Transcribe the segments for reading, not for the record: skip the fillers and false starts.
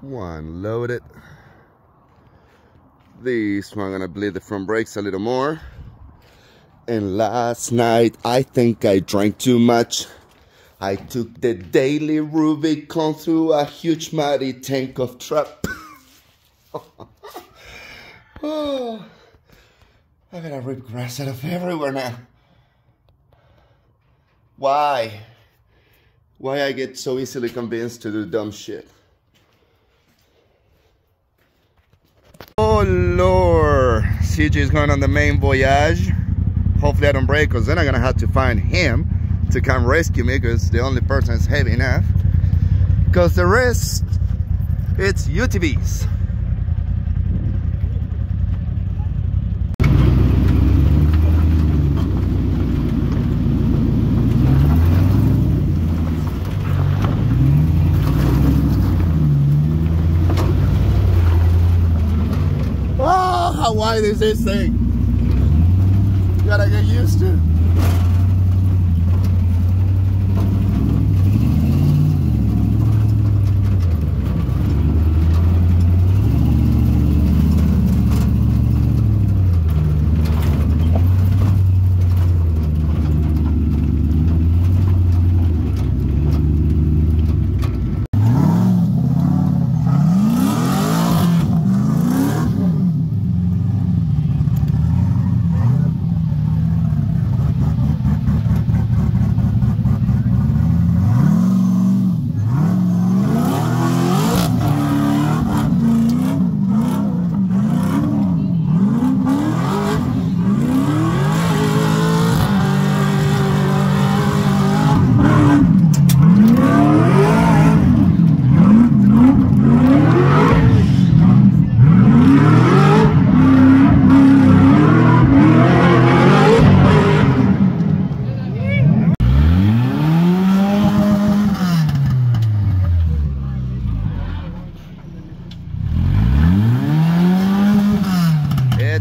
One loaded. This one gonna bleed the front brakes a little more. And last night I think I drank too much. I took the daily Rubicon through a huge muddy tank of trap. Oh, I gotta rip grass out of everywhere now. Why? Why I get so easily convinced to do dumb shit? Oh Lord, CJ is going on the main voyage. Hopefully I don't break, because then I'm gonna have to find him to come rescue me, because the only person is heavy enough. Because the rest, it's UTVs. Oh, how wide is this thing? You gotta get used to.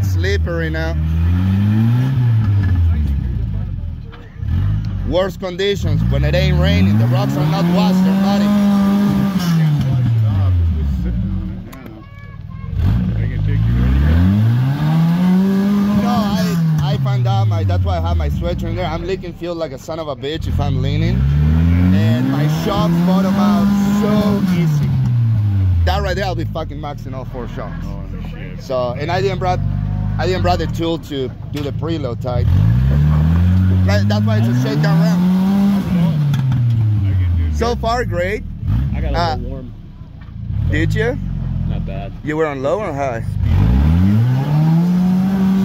Slippery now. Worst conditions when it ain't raining. The rocks are not washed, they're muddy. No, I found out that's why I have my sweater in there. I'm leaking fuel like a son of a bitch if I'm leaning, and my shocks bottom out so easy. That right there, I'll be fucking maxing all 4 shocks. Oh shit. So, and I didn't brought the tool to do the preload type. That's why it's a shakedown round. So far, great. I got a little warm. Did you? Not bad. You were on low or high?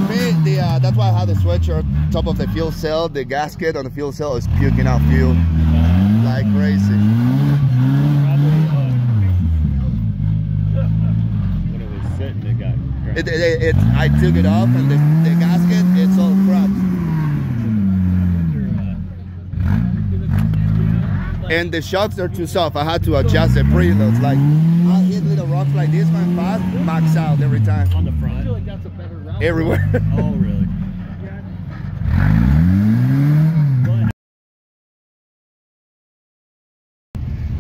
Me, that's why I had the sweatshirt top of the fuel cell. The gasket on the fuel cell is puking out fuel like crazy. When it was sitting, it got. I took it off, and the gasket, it's all cracked. And the shocks are too soft. I had to adjust the preloads. Like, I'll hit little rocks like this one fast, max out every time. On the front? I feel like that's a better route. Everywhere. Oh, really?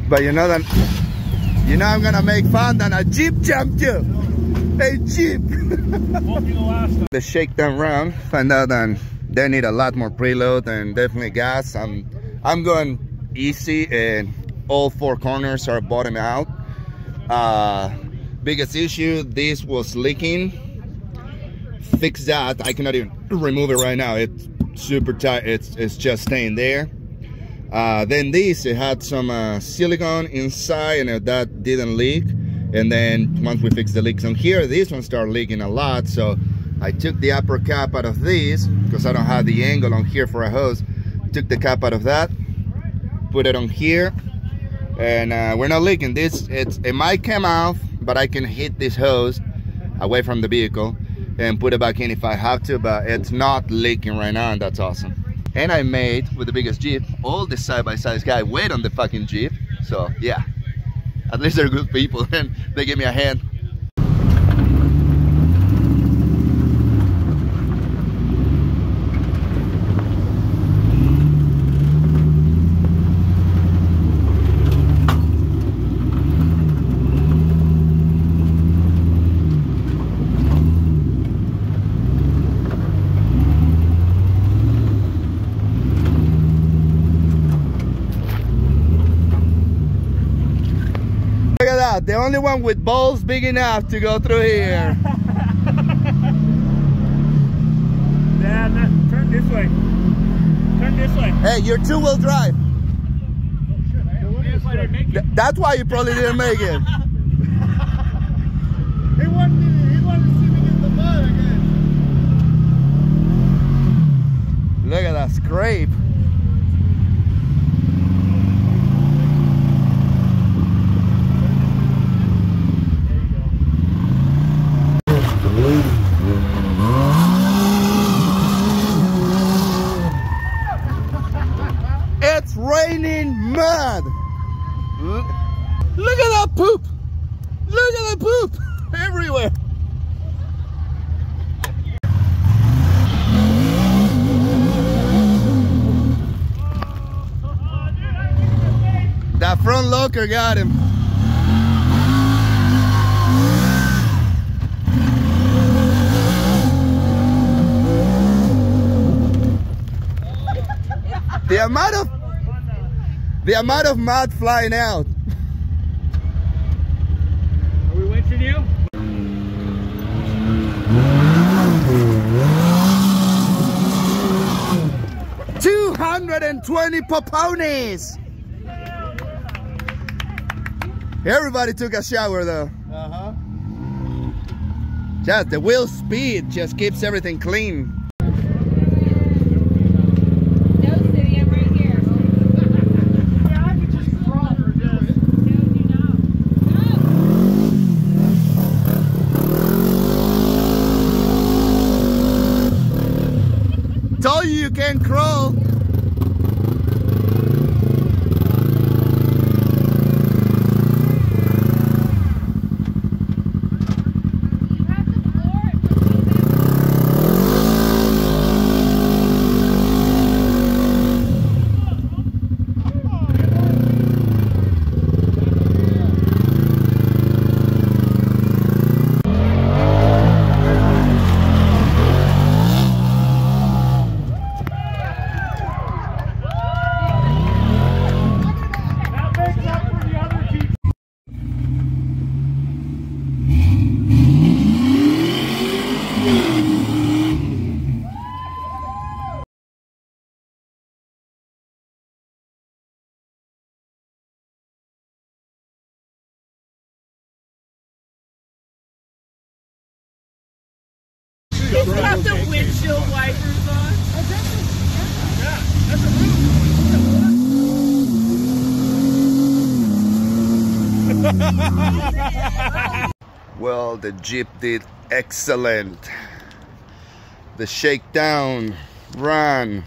But you know I'm gonna make fun that a Jeep jumped you. Hey, Jeep. The shakedown round, find out that they need a lot more preload and definitely gas. I'm going easy, and all 4 corners are bottom out. Biggest issue, this was leaking. Fix that. I cannot even remove it right now. It's super tight. It's just staying there. Then this, it had some silicone inside, and that didn't leak. And then once we fix the leaks on here, this one started leaking a lot. So I took the upper cap out of this, because I don't have the angle on here for a hose. Took the cap out of that, put it on here, and we're not leaking. It might come off, but I can hit this hose away from the vehicle and put it back in if I have to, but it's not leaking right now, and that's awesome. And I made, with the biggest Jeep, all the side-by-side guy wait on the fucking Jeep. So yeah, at least they're good people and they give me a hand. Yeah, the only one with balls big enough to go through here. Yeah, turn this way. Turn this way. Hey, you're two-wheel drive. That's why I didn't make it. That's why you probably didn't make it. He wanted to see me get the mud again. Look at that scrape. It's raining mud. Look at that poop. Look at that poop everywhere. That front locker got him. The amount of mud flying out. Are we winching you? 220 popones. Everybody took a shower though. Uh-huh. Just the wheel speed just keeps everything clean. Told you can't crawl. He's got the windshield wipers on. Yeah, that's a roof. Well, the Jeep did excellent. The shakedown, run.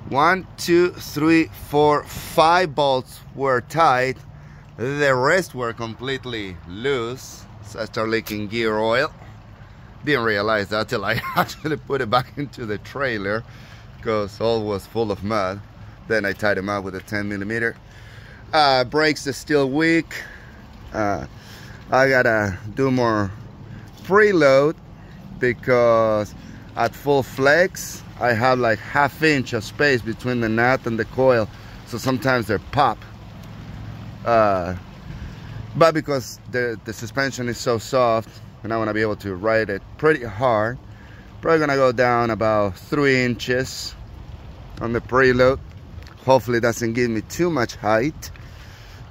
1, 2, 3, 4, 5 bolts were tight. The rest were completely loose. So I started leaking gear oil. Didn't realize that till I actually put it back into the trailer because all was full of mud. Then I tied them up with a 10mm. Brakes are still weak. I gotta do more preload because at full flex I have like 1/2 inch of space between the nut and the coil, so sometimes they pop. But because the suspension is so soft and I want to be able to ride it pretty hard, probably gonna go down about 3 inches on the preload. Hopefully it doesn't give me too much height.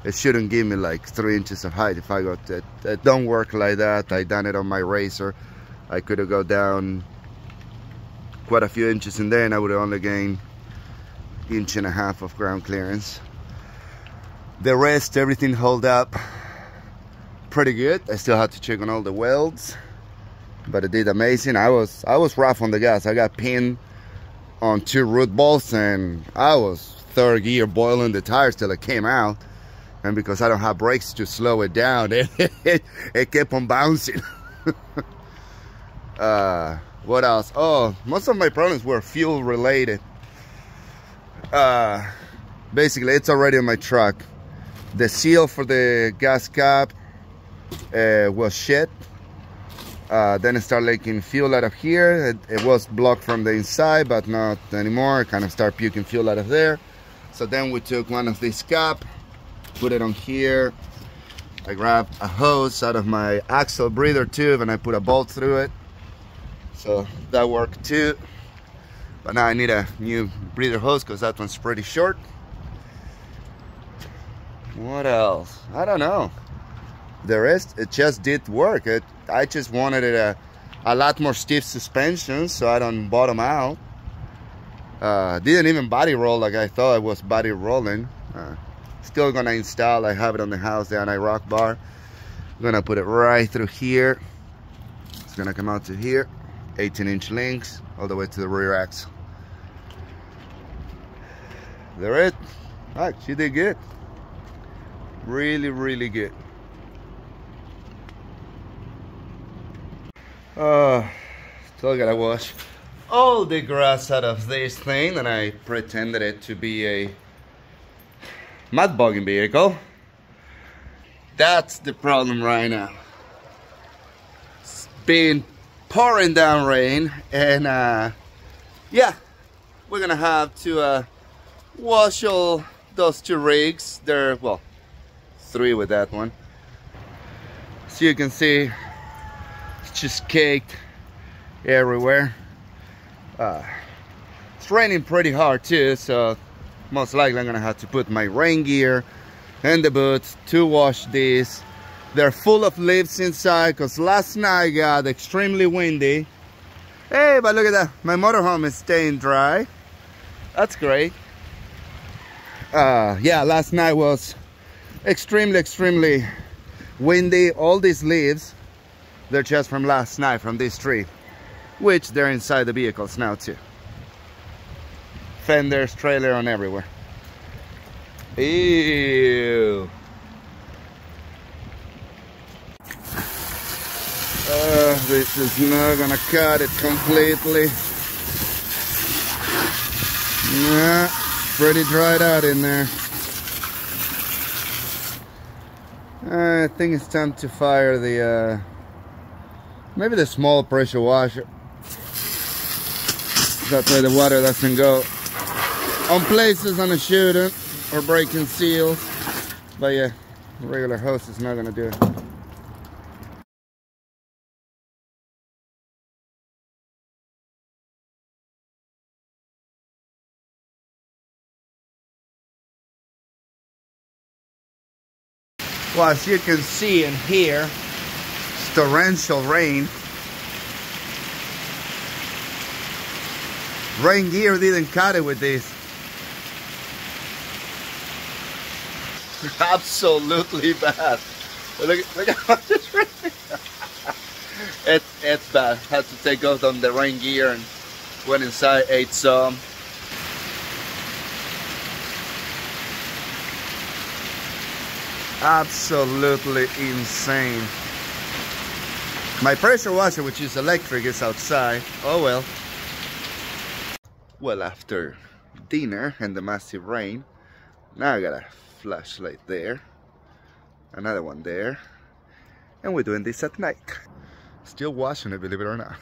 It shouldn't give me like 3 inches of height if I go to it. It don't work like that. I done it on my racer. I could have go down quite a few inches in there and I would have only gained 1.5 inches of ground clearance. The rest, everything hold up pretty good. I still had to check on all the welds, but it did amazing. I was rough on the gas. I got pinned on 2 root bolts and I was 3rd gear boiling the tires till it came out. And because I don't have brakes to slow it down, it kept on bouncing. What else? Oh, most of my problems were fuel related. Basically, it's already in my truck. The seal for the gas cap was shit. Then it started leaking fuel out of here. It was blocked from the inside, but not anymore. It kind of started puking fuel out of there. So then we took one of these cap, put it on here, I grabbed a hose out of my axle breather tube and I put a bolt through it. So that worked too. But now I need a new breather hose because that one's pretty short. What else? I don't know. The rest, it just did work. I just wanted it a lot more stiff suspension so I don't bottom out. Didn't even body roll like I thought I was body rolling. Still gonna install, I have it on the house, the anti-rock bar. I'm gonna put it right through here. It's gonna come out to here. 18-inch links all the way to the rear axle. There it. Alright, she did good. Really, really good. Still gotta wash all the grass out of this thing, and I pretended it to be a mud bogging vehicle. That's the problem right now. It's been pouring down rain, and yeah, we're gonna have to wash all those two rigs. They're, well, 3 with that one. So you can see it's just caked everywhere. It's raining pretty hard too, so most likely I'm gonna have to put my rain gear and the boots to wash these. They're full of leaves inside because last night got extremely windy. Hey, but look at that, my motorhome is staying dry. That's great. Yeah, last night was extremely windy. All these leaves, they're just from last night, from this tree, which they're inside the vehicles now too. Fenders, trailer, on everywhere. Ew. This is not gonna cut it completely. Yeah, pretty dried out in there. I think it's time to fire the maybe the small pressure washer. That way the water doesn't go on places on a shooting or breaking seals. But yeah, the regular hose is not gonna do it. Well, as you can see and hear, it's torrential rain. Rain gear didn't cut it with this. Absolutely bad. Look how much it's raining. It's bad. Had to take off on the rain gear and went inside, ate some. Absolutely insane. My pressure washer, which is electric, is outside. Oh well. Well, after dinner and the massive rain, now I got a flashlight there, another one there, and we're doing this at night. Still washing it, believe it or not.